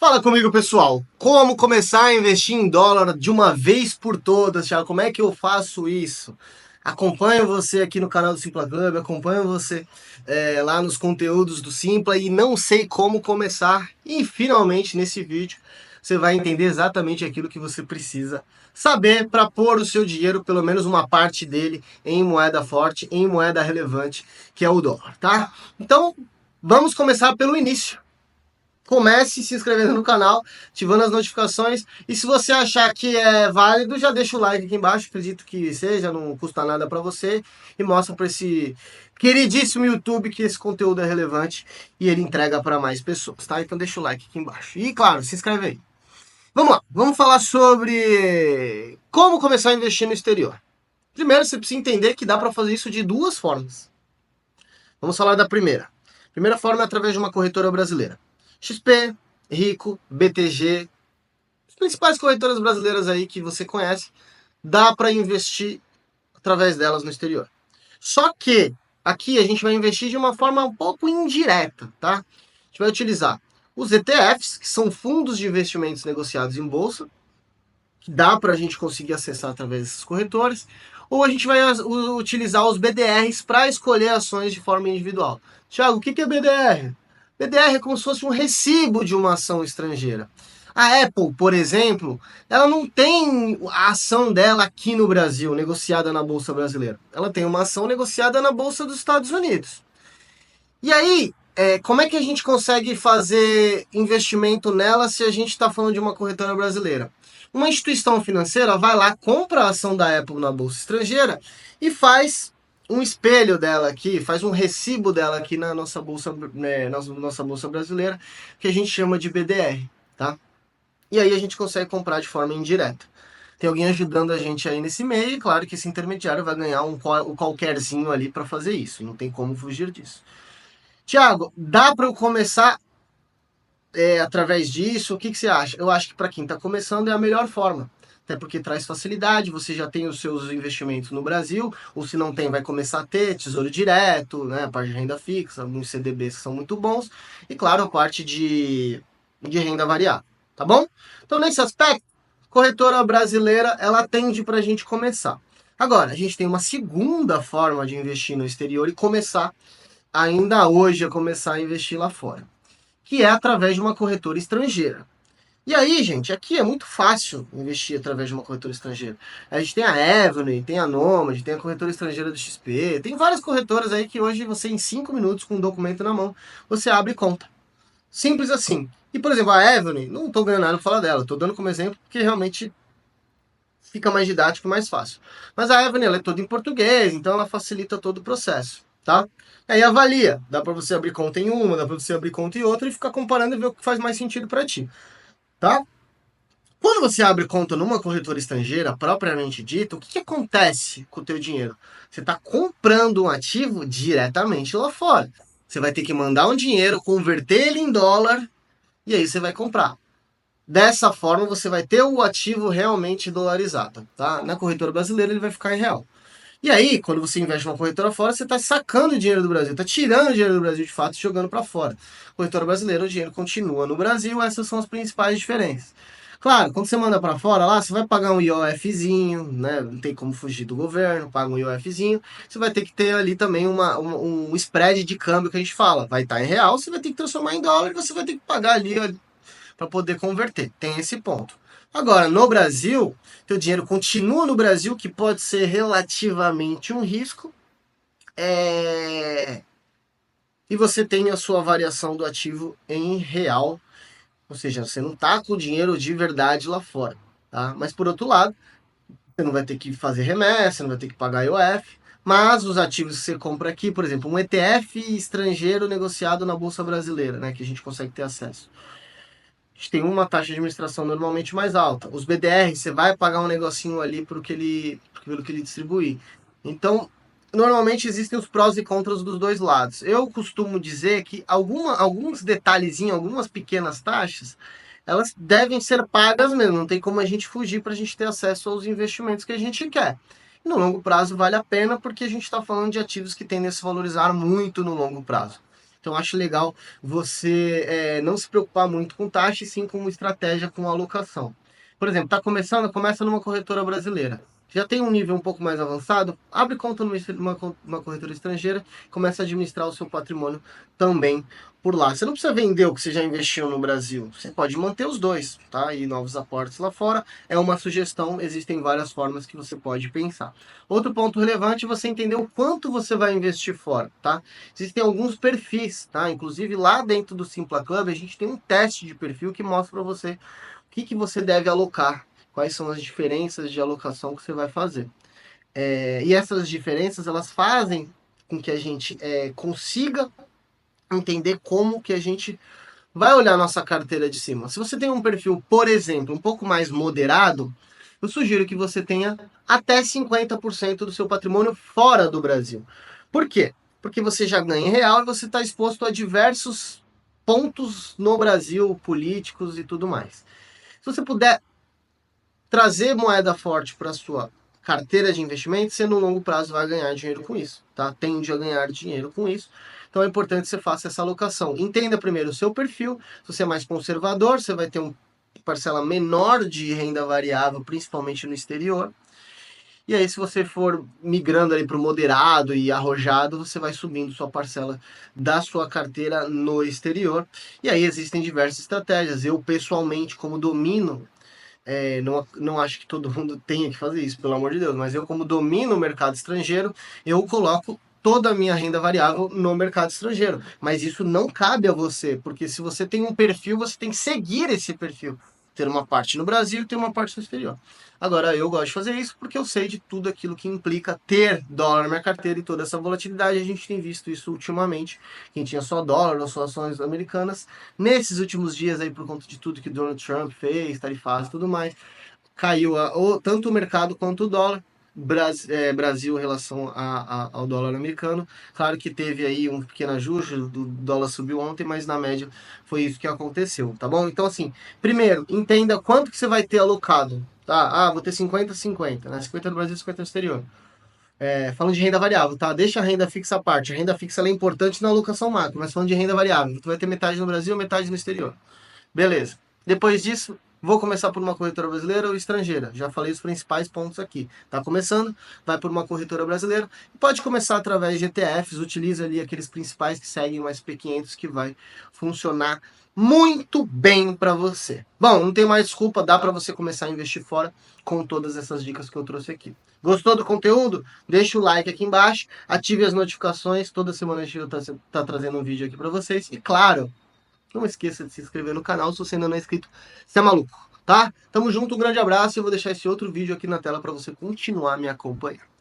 Fala comigo, pessoal. Como começar a investir em dólar de uma vez por todas, Thiago? Como é que eu faço isso? Acompanho você aqui no canal do Simpla Club, acompanho você lá nos conteúdos do Simpla e não sei como começar. E finalmente nesse vídeo você vai entender exatamente aquilo que você precisa saber para pôr o seu dinheiro, pelo menos uma parte dele, em moeda forte, em moeda relevante, que é o dólar, tá? Então, vamos começar pelo início. Comece se inscrevendo no canal, ativando as notificações. E se você achar que é válido, já deixa o like aqui embaixo. Acredito que seja, não custa nada para você. E mostra para esse queridíssimo YouTube que esse conteúdo é relevante e ele entrega para mais pessoas, tá? Então deixa o like aqui embaixo. E claro, se inscreve aí. Vamos lá, vamos falar sobre como começar a investir no exterior. Primeiro, você precisa entender que dá para fazer isso de duas formas. Vamos falar da primeira. A primeira forma é através de uma corretora brasileira. XP, Rico, BTG, as principais corretoras brasileiras aí que você conhece, dá para investir através delas no exterior. Só que aqui a gente vai investir de uma forma um pouco indireta, tá? A gente vai utilizar os ETFs, que são fundos de investimentos negociados em bolsa, que dá para a gente conseguir acessar através desses corretores, ou a gente vai utilizar os BDRs para escolher ações de forma individual. Thiago, o que é BDR? BDR é como se fosse um recibo de uma ação estrangeira. A Apple, por exemplo, ela não tem a ação dela aqui no Brasil, negociada na Bolsa Brasileira. Ela tem uma ação negociada na Bolsa dos Estados Unidos. E aí, como é que a gente consegue fazer investimento nela se a gente está falando de uma corretora brasileira? Uma instituição financeira vai lá, compra a ação da Apple na bolsa estrangeira e faz um espelho dela aqui, faz um recibo dela aqui na nossa bolsa, nossa bolsa brasileira, que a gente chama de BDR, tá? E aí a gente consegue comprar de forma indireta. Tem alguém ajudando a gente aí nesse meio, e claro que esse intermediário vai ganhar um qualquerzinho ali para fazer isso, não tem como fugir disso. Tiago, dá para eu começar através disso? O que você acha? Eu acho que para quem está começando é a melhor forma. Até porque traz facilidade, você já tem os seus investimentos no Brasil, ou se não tem, vai começar a ter tesouro direto, né, a parte de renda fixa, alguns CDBs que são muito bons, e claro, a parte de renda variável, tá bom? Então, nesse aspecto, corretora brasileira, ela atende para a gente começar. Agora, a gente tem uma segunda forma de investir no exterior e começar ainda hoje a começar a investir lá fora, que é através de uma corretora estrangeira. E aí, gente, aqui é muito fácil investir através de uma corretora estrangeira. A gente tem a Avenue, tem a Nomad, tem a corretora estrangeira do XP, tem várias corretoras aí que hoje você em 5 minutos com um documento na mão, você abre conta. Simples assim. E, por exemplo, a Avenue, não estou ganhando nada para falar dela, estou dando como exemplo porque realmente fica mais didático e mais fácil. Mas a Avenue ela é toda em português, então ela facilita todo o processo, tá? Aí avalia, dá para você abrir conta em uma, dá para você abrir conta em outra e ficar comparando e ver o que faz mais sentido para ti, tá? Quando você abre conta numa corretora estrangeira, propriamente dita, o que acontece com o teu dinheiro? Você está comprando um ativo diretamente lá fora. Você vai ter que mandar um dinheiro, converter ele em dólar e aí você vai comprar. Dessa forma, você vai ter o ativo realmente dolarizado, tá? Na corretora brasileira, ele vai ficar em real. E aí, quando você investe numa corretora fora, você está sacando dinheiro do Brasil, está tirando dinheiro do Brasil de fato e jogando para fora. Corretora brasileira, o dinheiro continua no Brasil, essas são as principais diferenças. Claro, quando você manda para fora lá, você vai pagar um IOFzinho, né? Não tem como fugir do governo, paga um IOFzinho. Você vai ter que ter ali também um spread de câmbio que a gente fala. Vai estar em real, você vai ter que transformar em dólar e você vai ter que pagar ali para poder converter. Tem esse ponto. Agora, no Brasil, teu dinheiro continua no Brasil, que pode ser relativamente um risco, e você tem a sua variação do ativo em real, ou seja, você não está com o dinheiro de verdade lá fora. Tá? Mas, por outro lado, você não vai ter que fazer remessa, não vai ter que pagar IOF, mas os ativos que você compra aqui, por exemplo, um ETF estrangeiro negociado na Bolsa Brasileira, né, que a gente consegue ter acesso. A gente tem uma taxa de administração normalmente mais alta. Os BDR, você vai pagar um negocinho ali pelo que ele distribuir. Então, normalmente existem os prós e contras dos dois lados. Eu costumo dizer que alguns detalhezinhos, algumas pequenas taxas, elas devem ser pagas mesmo. Não tem como a gente fugir para a gente ter acesso aos investimentos que a gente quer. No longo prazo vale a pena porque a gente está falando de ativos que tendem a se valorizar muito no longo prazo. Então acho legal você não se preocupar muito com taxa, e sim com estratégia com alocação. Por exemplo, está começando, começa numa corretora brasileira. Já tem um nível um pouco mais avançado, abre conta numa corretora estrangeira, começa a administrar o seu patrimônio também por lá. Você não precisa vender o que você já investiu no Brasil, você pode manter os dois, tá? E novos aportes lá fora. É uma sugestão, existem várias formas que você pode pensar. Outro ponto relevante é você entender o quanto você vai investir fora, tá? Existem alguns perfis, tá? Inclusive lá dentro do Simpla Club a gente tem um teste de perfil que mostra para você o que você deve alocar, quais são as diferenças de alocação que você vai fazer. E essas diferenças elas fazem com que a gente consiga entender como que a gente vai olhar nossa carteira de cima. Se você tem um perfil, por exemplo, um pouco mais moderado, eu sugiro que você tenha até 50% do seu patrimônio fora do Brasil. Por quê? Porque você já ganha em real e você está exposto a diversos pontos no Brasil, políticos e tudo mais. Se você puder trazer moeda forte para a sua carteira de investimento, você no longo prazo vai ganhar dinheiro com isso, tá? Tende a ganhar dinheiro com isso. Então é importante que você faça essa alocação. Entenda primeiro o seu perfil. Se você é mais conservador, você vai ter uma parcela menor de renda variável, principalmente no exterior. E aí, se você for migrando ali para o moderado e arrojado, você vai subindo sua parcela da sua carteira no exterior. E aí existem diversas estratégias. Eu, pessoalmente, como domino não acho que todo mundo tenha que fazer isso, pelo amor de Deus, mas eu, como domino o mercado estrangeiro, eu coloco toda a minha renda variável no mercado estrangeiro. Mas isso não cabe a você, porque se você tem um perfil, você tem que seguir esse perfil. Ter uma parte no Brasil e ter uma parte no exterior. Agora, eu gosto de fazer isso porque eu sei de tudo aquilo que implica ter dólar na minha carteira e toda essa volatilidade. A gente tem visto isso ultimamente. Quem tinha só dólar ou só ações americanas, nesses últimos dias aí, por conta de tudo que Donald Trump fez, tarifas e tudo mais, caiu tanto o mercado quanto o dólar. Brasil em relação ao dólar americano. Claro que teve aí um pequeno ajuste, o dólar subiu ontem, mas na média foi isso que aconteceu, tá bom? Então, assim, primeiro, entenda quanto que você vai ter alocado, tá? Ah, vou ter 50-50, né? 50 no Brasil, 50 no exterior. Falando de renda variável, tá? Deixa a renda fixa à parte. A renda fixa é importante na alocação macro, mas falando de renda variável, tu vai ter metade no Brasil, metade no exterior. Beleza. Depois disso, vou começar por uma corretora brasileira ou estrangeira. Já falei os principais pontos aqui. Tá começando, vai por uma corretora brasileira. Pode começar através de ETFs, utiliza ali aqueles principais que seguem o SP500 que vai funcionar muito bem para você. Bom, não tem mais desculpa, dá para você começar a investir fora com todas essas dicas que eu trouxe aqui. Gostou do conteúdo? Deixa o like aqui embaixo, ative as notificações, toda semana a gente tá trazendo um vídeo aqui para vocês. E claro, não esqueça de se inscrever no canal se você ainda não é inscrito. Você é maluco, tá? Tamo junto, um grande abraço e eu vou deixar esse outro vídeo aqui na tela para você continuar me acompanhando.